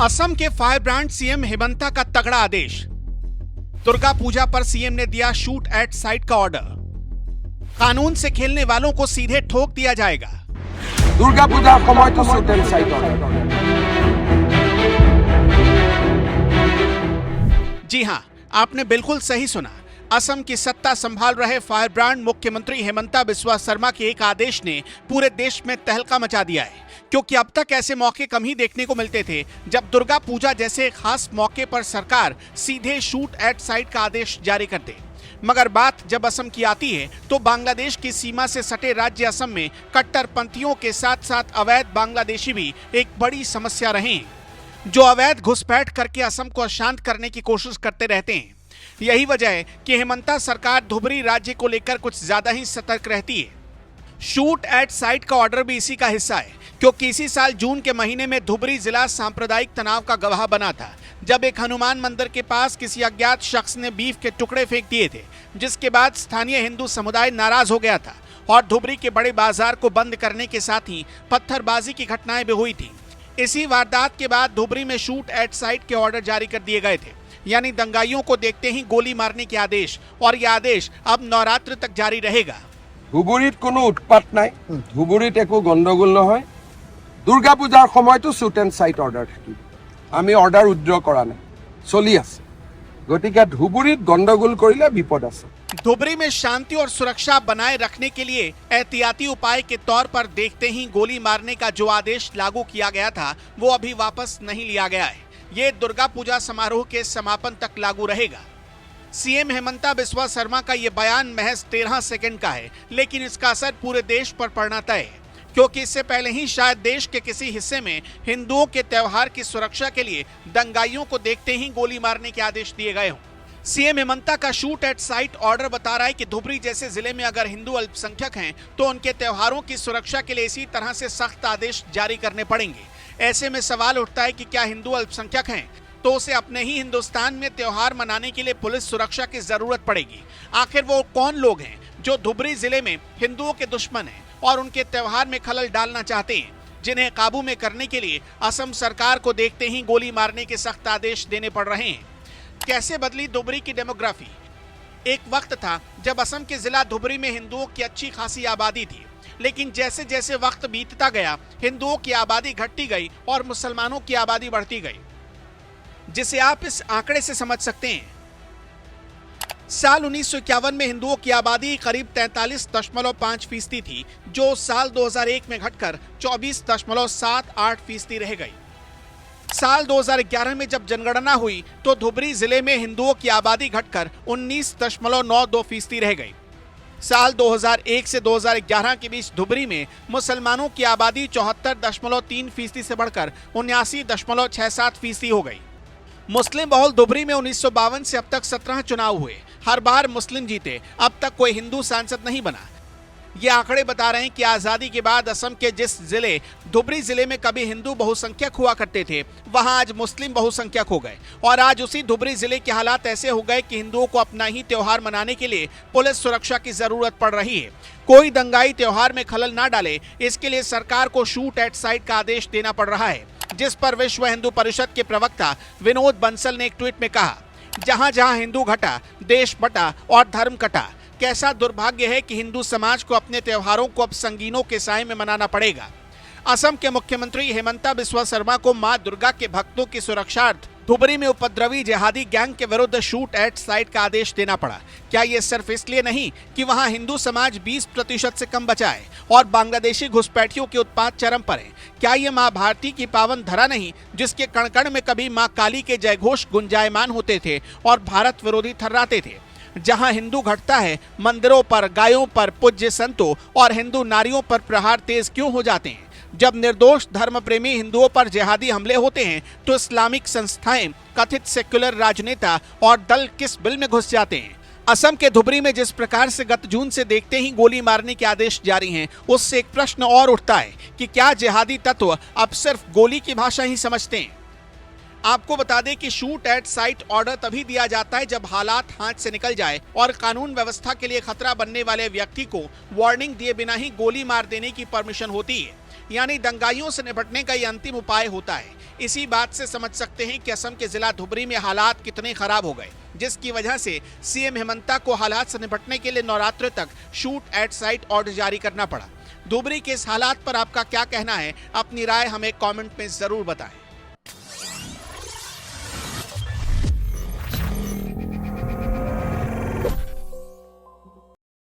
असम के fire brand CM Hemanta का तगड़ा आदेश। दुर्गा पूजा पर सीएम ने दिया शूट एट साइट का ऑर्डर। कानून से खेलने वालों को सीधे ठोक दिया जाएगा। दुर्गा पूजा समय तो शूट एट साइट ऑर्डर। जी हां, आपने बिल्कुल सही सुना। असम की सत्ता संभाल रहे फायर ब्रांड मुख्यमंत्री हेमंता बिस्वा शर्मा के एक आदेश ने पूरे देश में तहलका मचा दिया है, क्योंकि अब तक ऐसे मौके कम ही देखने को मिलते थे जब दुर्गा पूजा जैसे खास मौके पर सरकार सीधे शूट एट साइट का आदेश जारी कर दे। मगर बात जब असम की आती है तो बांग्लादेश की सीमा से सटे राज्य असम में कट्टरपंथियों के साथ साथ अवैध बांग्लादेशी भी एक बड़ी समस्या रहे हैं, जो अवैध घुसपैठ करके असम को अशांत करने की कोशिश करते रहते हैं। यही वजह है कि हेमंता सरकार धुबरी राज्य को लेकर कुछ ज्यादा ही सतर्क रहती है। शूट एट साइट का ऑर्डर भी इसी का हिस्सा है, क्योंकि इसी साल जून के महीने में धुबरी जिला सांप्रदायिक तनाव का गवाह बना था, जब एक हनुमान मंदिर के पास किसी अज्ञात शख्स ने बीफ के टुकड़े फेंक दिए थे, जिसके बाद स्थानीय हिंदू समुदाय नाराज हो गया था और धुबरी के बड़े बाजार को बंद करने के साथ ही पत्थरबाजी की घटनाएं भी हुई थी। इसी वारदात के बाद धुबरी में शूट एट साइट के ऑर्डर जारी कर दिए गए थे, यानी दंगाइयों को देखते ही गोली मारने के आदेश, और यह आदेश अब नवरात्र तक जारी रहेगा। धुबुरीत कोनो उत्पात নাই, धुबुरीत एको गंडगोल নহয়। दुर्गा पूजार समय तो शूट एट साइट ऑर्डर থাকিব। আমি অর্ডার উইথড্র কৰা নাই, চলি আছে। গতিকে ধুবুৰীত গন্ডগোল কৰিলে বিপদ আছে। धुबरी में शांति और सुरक्षा बनाए रखने के लिए एहतियाती उपाय के तौर पर देखते ही गोली मारने का जो आदेश लागू किया गया था वो अभी वापस नहीं लिया गया है। ये दुर्गा पूजा समारोह के समापन तक लागू रहेगा। सीएम हेमंता बिस्वा शर्मा का ये बयान महज 13 सेकंड का है, लेकिन इसका असर पूरे देश पर पड़ना तय है, क्योंकि इससे पहले ही शायद देश के किसी हिस्से में हिंदुओं के त्योहार की सुरक्षा के लिए दंगाइयों को देखते ही गोली मारने के आदेश दिए गए हों। सीएम हेमंता का शूट एट साइट ऑर्डर बता रहा है कि धुबरी जैसे जिले में अगर हिंदू अल्पसंख्यक हैं तो उनके त्योहारों की सुरक्षा के लिए इसी तरह से सख्त आदेश जारी करने पड़ेंगे। ऐसे में सवाल उठता है कि क्या हिंदू अल्पसंख्यक हैं तो उसे अपने ही हिंदुस्तान में त्योहार मनाने के लिए पुलिस सुरक्षा की जरूरत पड़ेगी। आखिर वो कौन लोग हैं जो धुबरी जिले में हिंदुओं के दुश्मन हैं और उनके त्योहार में खलल डालना चाहते हैं, जिन्हें काबू में करने के लिए असम सरकार को देखते ही गोली मारने के सख्त आदेश देने पड़ रहे हैं। कैसे बदली धुबरी की डेमोग्राफी? एक वक्त था जब असम के जिला धुबरी में हिंदुओं की अच्छी खासी आबादी थी, लेकिन जैसे जैसे वक्त बीतता गया हिंदुओं की आबादी घटती गई और मुसलमानों की आबादी बढ़ती गई, जिसे आप इस आंकड़े से समझ सकते हैं। साल 1951 में हिंदुओं की आबादी करीब 43.5% थी, जो साल 2001 में घटकर 24.78% रह गई। साल 2011 में जब जनगणना हुई तो धुबरी जिले में हिंदुओं की आबादी घटकर 19.92% रह गई। साल 2001 से 2011 के बीच धुबरी में मुसलमानों की आबादी 74.3% से बढ़कर 79.67% हो गई। मुस्लिम बहुल धुबरी में 1952 से अब तक 17 चुनाव हुए, हर बार मुस्लिम जीते, अब तक कोई हिंदू सांसद नहीं बना। ये आंकड़े बता रहे हैं कि आजादी के बाद असम के जिस जिले धुबरी जिले में कभी हिंदू बहुसंख्यक हुआ करते थे, वहां आज मुस्लिम बहुसंख्यक हो गए, और आज उसी धुबरी जिले के हालात ऐसे हो गए कि हिंदुओं को अपना ही त्योहार मनाने के लिए पुलिस सुरक्षा की जरूरत पड़ रही है। कोई दंगाई त्योहार में खलल ना डाले, इसके लिए सरकार को शूट एट साइट का आदेश देना पड़ रहा है, जिस पर विश्व हिंदू परिषद के प्रवक्ता विनोद बंसल ने एक ट्वीट में कहा, जहां जहां हिंदू घटा, देश बटा और धर्म कटा। कैसा दुर्भाग्य है कि हिंदू समाज को अपने त्योहारों को अब संगीनों के साए में मनाना पड़ेगा। असम के मुख्यमंत्री हेमंता बिस्वा शर्मा को मां दुर्गा के भक्तों की सुरक्षार्थ धुबरी में उपद्रवी जिहादी गैंग के विरुद्ध शूट एट साइट का आदेश देना पड़ा। क्या ये सिर्फ इसलिए नहीं कि वहां हिंदू समाज 20% से कम बचा है और बांग्लादेशी घुसपैठियों के उत्पात चरम पर है? क्या ये मां भारती की पावन धरा नहीं, जिसके कण कण में कभी मां काली के जयघोष गुंजायमान होते थे और भारत विरोधी थर्राते थे? जहां हिंदू घटता है, मंदिरों पर, गायों पर, पूज्य संतों और हिंदू नारियों पर प्रहार तेज क्यों हो जाते हैं? जब निर्दोष धर्म प्रेमी हिंदुओं पर जिहादी हमले होते हैं तो इस्लामिक संस्थाएं, कथित सेक्युलर राजनेता और दल किस बिल में घुस जाते हैं? असम के धुबरी में जिस प्रकार से गत जून से देखते ही गोली मारने के आदेश जारी हैं, उससे एक प्रश्न और उठता है कि क्या जिहादी तत्व अब सिर्फ गोली की भाषा ही समझते हैं? आपको बता दें कि शूट एट साइट ऑर्डर तभी दिया जाता है जब हालात हाथ से निकल जाए और कानून व्यवस्था के लिए खतरा बनने वाले व्यक्ति को वार्निंग दिए बिना ही गोली मार देने की परमिशन होती है, यानी दंगाइयों से निपटने का ये अंतिम उपाय होता है। इसी बात से समझ सकते हैं कि असम के जिला धुबरी में हालात कितने खराब हो गए, जिसकी वजह से सीएम हेमंता को हालात से निपटने के लिए नवरात्र तक शूट एट साइट ऑर्डर जारी करना पड़ा। धुबरी के इस हालात पर आपका क्या कहना है? अपनी राय हमें कमेंट में जरूर बताएं।